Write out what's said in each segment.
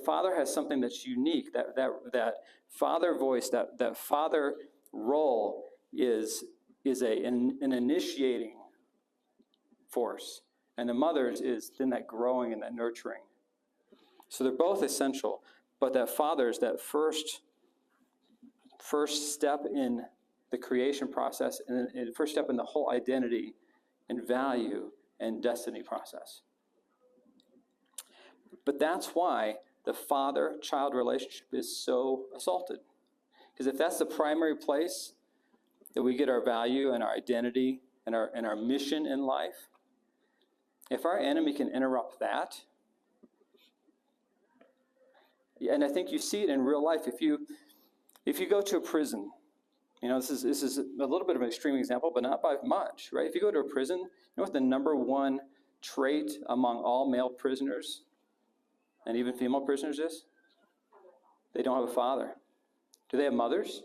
father has something that's unique. That father voice, that father role is an initiating force. And the mother's is then that growing and that nurturing. So they're both essential, but that father's that first step in the creation process and first step in the whole identity and value and destiny process. But that's why the father-child relationship is so assaulted. Because if that's the primary place that we get our value and our identity and our mission in life, if our enemy can interrupt that, and I think you see it in real life. If you go to a prison, this is a little bit of an extreme example, but not by much, right? If you go to a prison, you know what the number one trait among all male prisoners and even female prisoners is? They don't have a father. Do they have mothers?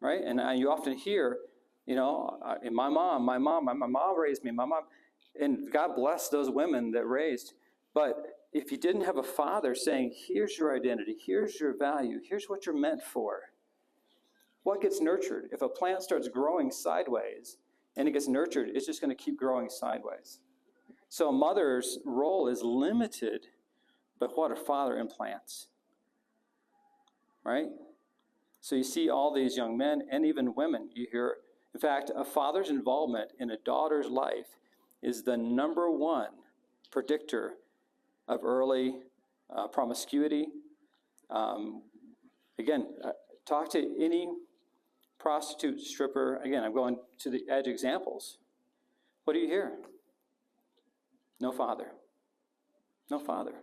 Right? And you often hear, my mom raised me, my mom, and God bless those women that raised. But if you didn't have a father saying, here's your identity, here's your value, here's what you're meant for, what gets nurtured? If a plant starts growing sideways and it gets nurtured, it's just going to keep growing sideways. So a mother's role is limited by what a father implants. Right? So you see all these young men and even women, you hear, in fact, a father's involvement in a daughter's life is the number one predictor of early promiscuity. Talk to any prostitute, stripper. Again, I'm going to the edge examples. What do you hear? No father. No father.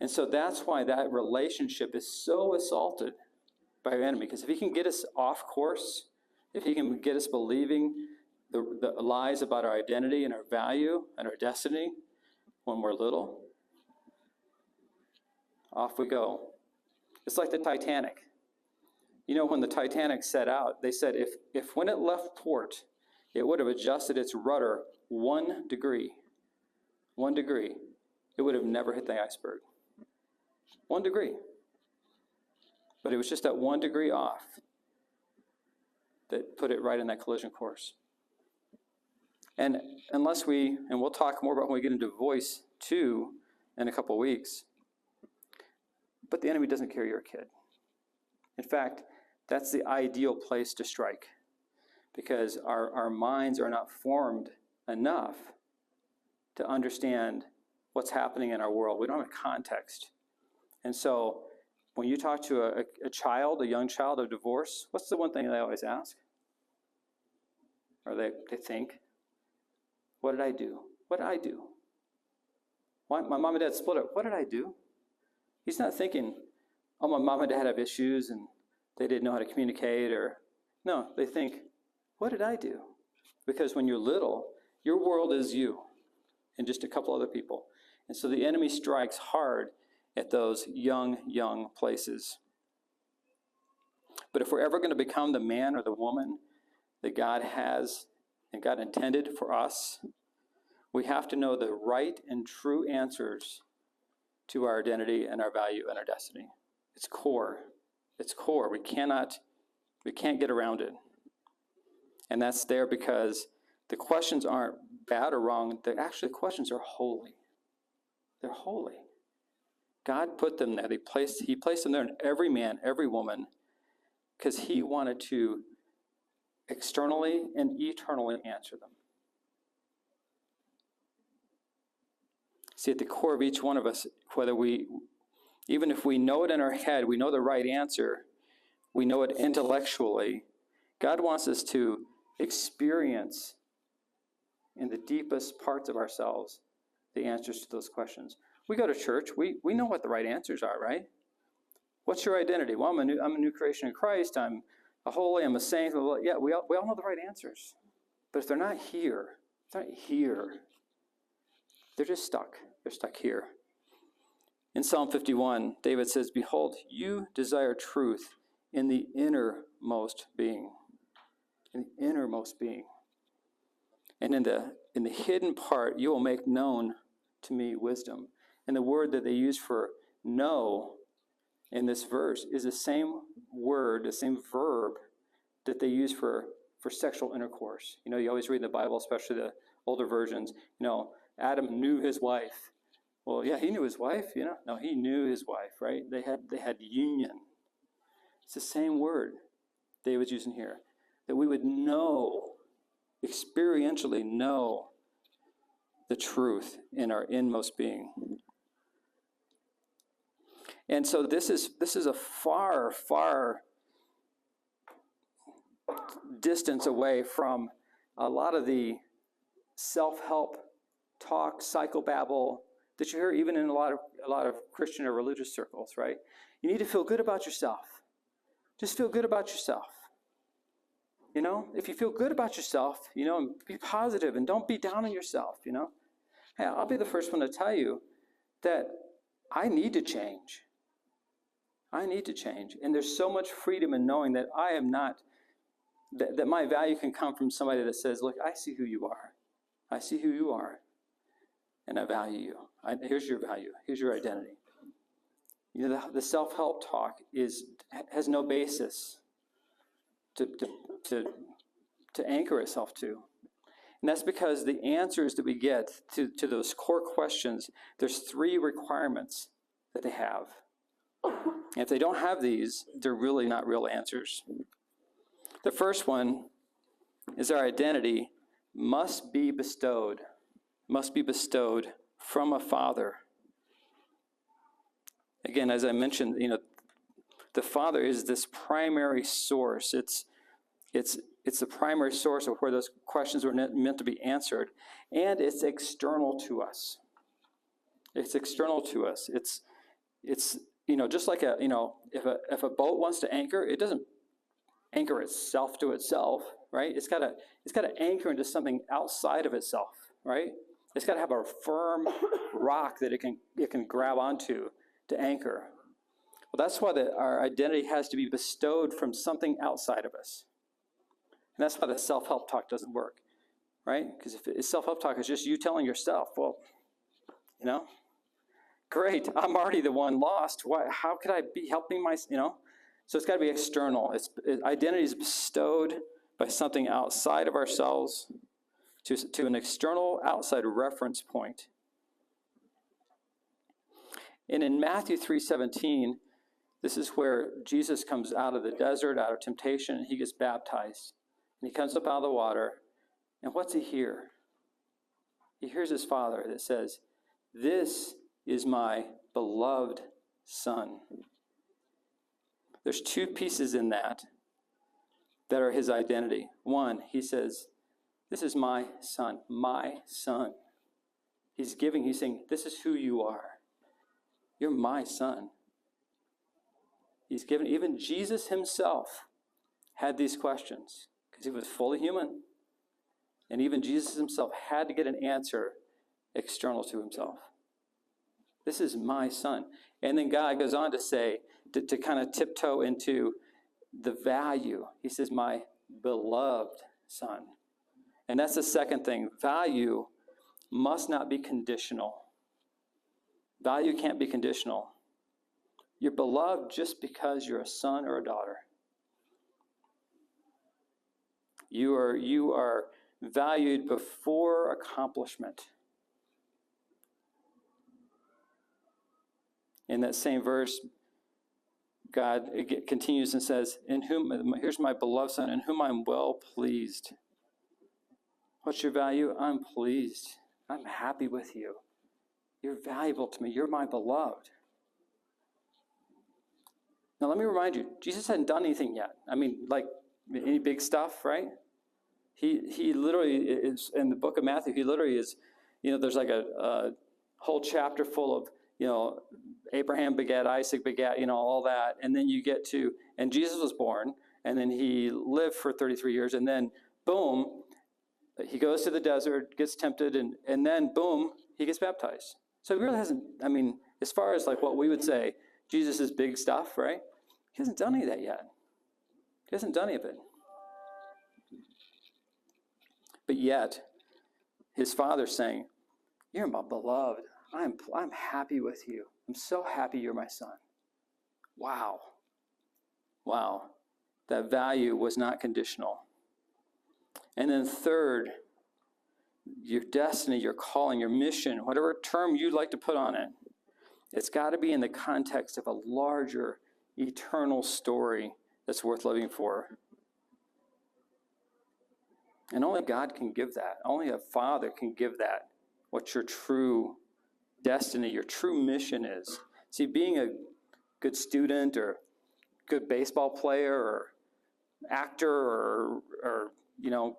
And so that's why that relationship is so assaulted by our enemy. Because if he can get us off course, if he can get us believing the lies about our identity and our value and our destiny when we're little, off we go. It's like the Titanic. When the Titanic set out, they said if when it left port, it would have adjusted its rudder 1 degree, it would have never hit the iceberg. 1 degree. But it was just that 1 degree off that put it right in that collision course. And we'll talk more about when we get into voice 2 in a couple of weeks, but the enemy doesn't care you're a kid. In fact, that's the ideal place to strike, because our minds are not formed enough to understand what's happening in our world. We don't have context. And so when you talk to a young child of divorce, what's the one thing they always ask? Or they think, what did I do? What did I do? Why, my mom and dad split up. What did I do? He's not thinking, oh, my mom and dad have issues and they didn't know how to communicate. No, they think, what did I do? Because when you're little, your world is you and just a couple other people. And so the enemy strikes hard at those young places. But if we're ever going to become the man or the woman that God has and God intended for us, we have to know the right and true answers to our identity and our value and our destiny. It's core. It's core. We can't get around it. And that's there because the questions aren't bad or wrong. The questions are holy. They're holy. God put them there. He placed them there in every man, every woman, because he wanted to externally and eternally answer them. See, at the core of each one of us, even if we know it in our head, we know the right answer, we know it intellectually, God wants us to experience in the deepest parts of ourselves the answers to those questions. We go to church, we know what the right answers are, right? What's your identity? Well, I'm a new creation in Christ, I'm a holy, I'm a saint. Yeah, we all know the right answers. But if they're not here, they're just stuck. They're stuck here. In Psalm 51, David says, behold, you desire truth in the innermost being. In the innermost being. And in the hidden part, you will make known to me wisdom. And the word that they use for know in this verse is the same word, the same verb that they use for sexual intercourse. You know, you always read in the Bible, especially the older versions, you know, Adam knew his wife. Well, yeah, he knew his wife, you know. No, he knew his wife, right? They had union. It's the same word David's using here. That we would know, experientially know the truth in our inmost being. And so this is a far, far distance away from a lot of the self-help talk, psychobabble that you hear even in a lot of Christian or religious circles, right? You need to feel good about yourself. Just feel good about yourself. You know, if you feel good about yourself, you know, and be positive and don't be down on yourself, you know. Hey, I'll be the first one to tell you that I need to change. I need to change. And there's so much freedom in knowing that I am not, that my value can come from somebody that says, look, I see who you are. I see who you are. And I value you. Here's your value. Here's your identity. You know, the self-help talk has no basis to anchor itself to. And that's because the answers that we get to those core questions, there's 3 requirements that they have. And if they don't have these, they're really not real answers. The first one is our identity must be bestowed from a Father. Again, as I mentioned, you know, the Father is this primary source. It's the primary source of where those questions were meant to be answered, and it's external to us. It's external to us. It's you know, just like if a boat wants to anchor, it doesn't anchor itself to itself, right? It's got to anchor into something outside of itself, right? It's got to have a firm rock that it can grab onto to anchor. Well, that's why our identity has to be bestowed from something outside of us. And that's why the self-help talk doesn't work, right? Because if self-help talk is just you telling yourself, well, you know, great, I'm already the one lost. Why? How could I be helping you know? So it's got to be external. Identity is bestowed by something outside of ourselves to an external outside reference point. And in Matthew 3:17, this is where Jesus comes out of the desert, out of temptation, and he gets baptized. And he comes up out of the water, and what's he hear? He hears his Father that says, "This is my beloved Son." There's 2 pieces in that are his identity. One, he says, "This is my son, my son." He's saying, this is who you are. You're my son. He's given, even Jesus himself had these questions because he was fully human. And even Jesus himself had to get an answer external to himself. This is my son. And then God goes on to say, to kind of tiptoe into the value. He says, my beloved son. And that's the second thing. Value must not be conditional. Value can't be conditional. You're beloved just because you're a son or a daughter. You are valued before accomplishment. In that same verse, God continues and says, here's my beloved son, in whom I'm well pleased. What's your value? I'm pleased. I'm happy with you. You're valuable to me. You're my beloved. Now let me remind you, Jesus hadn't done anything yet. I mean, like any big stuff, right? He literally is, in the book of Matthew, he literally is, there's like a whole chapter full of, Abraham begat, Isaac begat, all that. And then you get to, and Jesus was born, and then he lived for 33 years, and then boom, he goes to the desert, gets tempted, and then boom, he gets baptized. So he really hasn't, as far as like what we would say, Jesus is big stuff, right? He hasn't done any of that yet. He hasn't done any of it. But yet, his Father's saying, you're my beloved. I'm happy with you. I'm so happy you're my son. Wow. Wow. That value was not conditional. And then third, your destiny, your calling, your mission, whatever term you'd like to put on it, it's got to be in the context of a larger, eternal story that's worth living for. And only God can give that. Only a father can give that, what your true destiny, your true mission is. See, being a good student or good baseball player or actor or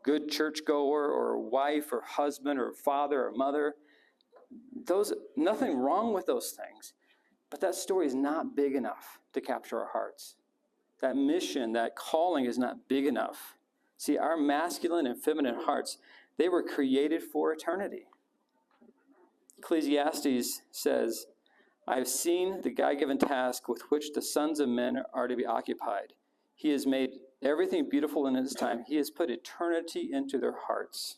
good churchgoer or wife or husband or father or mother, nothing wrong with those things. But that story is not big enough to capture our hearts. That mission, that calling is not big enough. See, our masculine and feminine hearts, they were created for eternity. Ecclesiastes says, I have seen the God-given task with which the sons of men are to be occupied. He has made everything beautiful in his time. He has put eternity into their hearts.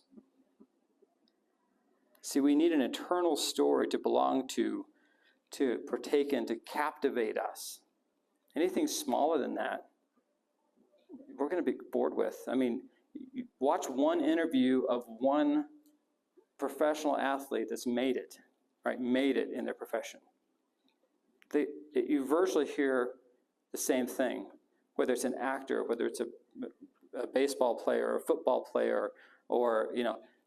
See, we need an eternal story to belong to partake in, to captivate us. Anything smaller than that, we're going to be bored with. I mean, you watch one interview of one professional athlete that's made it in their profession. You virtually hear the same thing, whether it's an actor, whether it's a baseball player or a football player, or,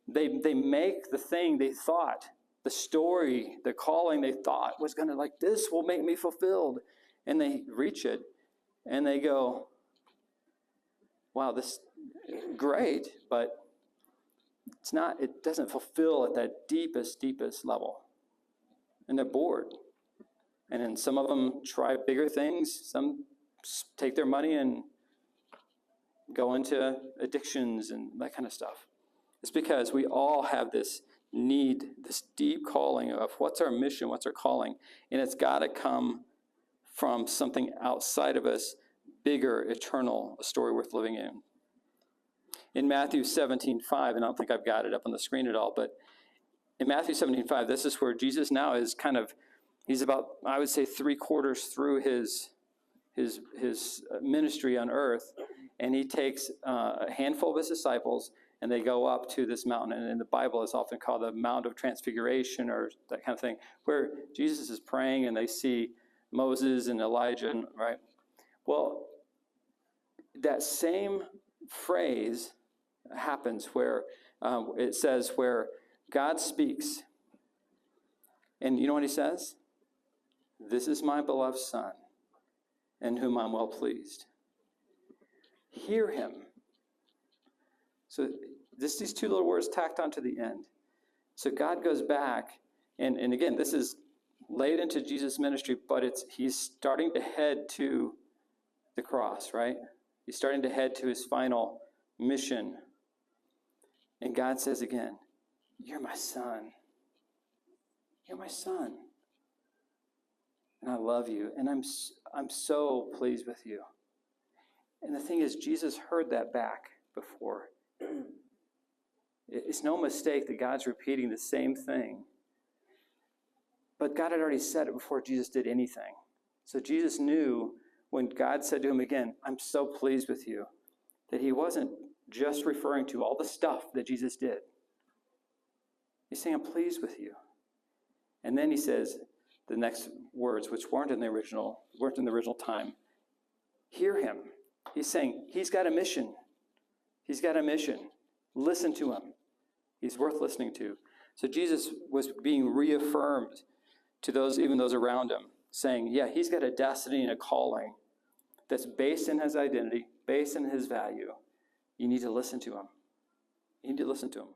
they make the thing they thought, the story, the calling they thought was going to, this will make me fulfilled. And they reach it, and they go, wow, this is great, but it doesn't fulfill at that deepest level. And they're bored. And then some of them try bigger things. Some take their money and go into addictions and that kind of stuff. It's because we all have this need, this deep calling of what's our mission, what's our calling, and it's got to come from something outside of us, bigger, eternal, a story worth living in. In Matthew 17:5, and I don't think I've got it up on the screen at all, but in Matthew 17:5, this is where Jesus now is he's about, I would say, 3/4 through his ministry on earth, and he takes a handful of his disciples, and they go up to this mountain, and in the Bible it's often called the Mount of Transfiguration or that kind of thing, where Jesus is praying and they see Moses and Elijah, right? Well, that same phrase happens where it says where God speaks. And you know what he says? This is my beloved Son, in whom I'm well pleased. Hear him. So these two little words tacked onto the end. So God goes back, and again, this is laid into Jesus' ministry, but he's starting to head to the cross, right? He's starting to head to his final mission. And God says again, you're my son. You're my son. And I love you, and I'm so pleased with you. And the thing is, Jesus heard that back before. It's no mistake that God's repeating the same thing. But God had already said it before Jesus did anything. So Jesus knew when God said to him again, I'm so pleased with you, that he wasn't just referring to all the stuff that Jesus did. He's saying, I'm pleased with you. And then he says the next words, which weren't in the original time. Hear him. He's saying, he's got a mission. He's got a mission. Listen to him. He's worth listening to. So Jesus was being reaffirmed to even those around him, saying, yeah, he's got a destiny and a calling that's based in his identity, based in his value. You need to listen to him. You need to listen to him.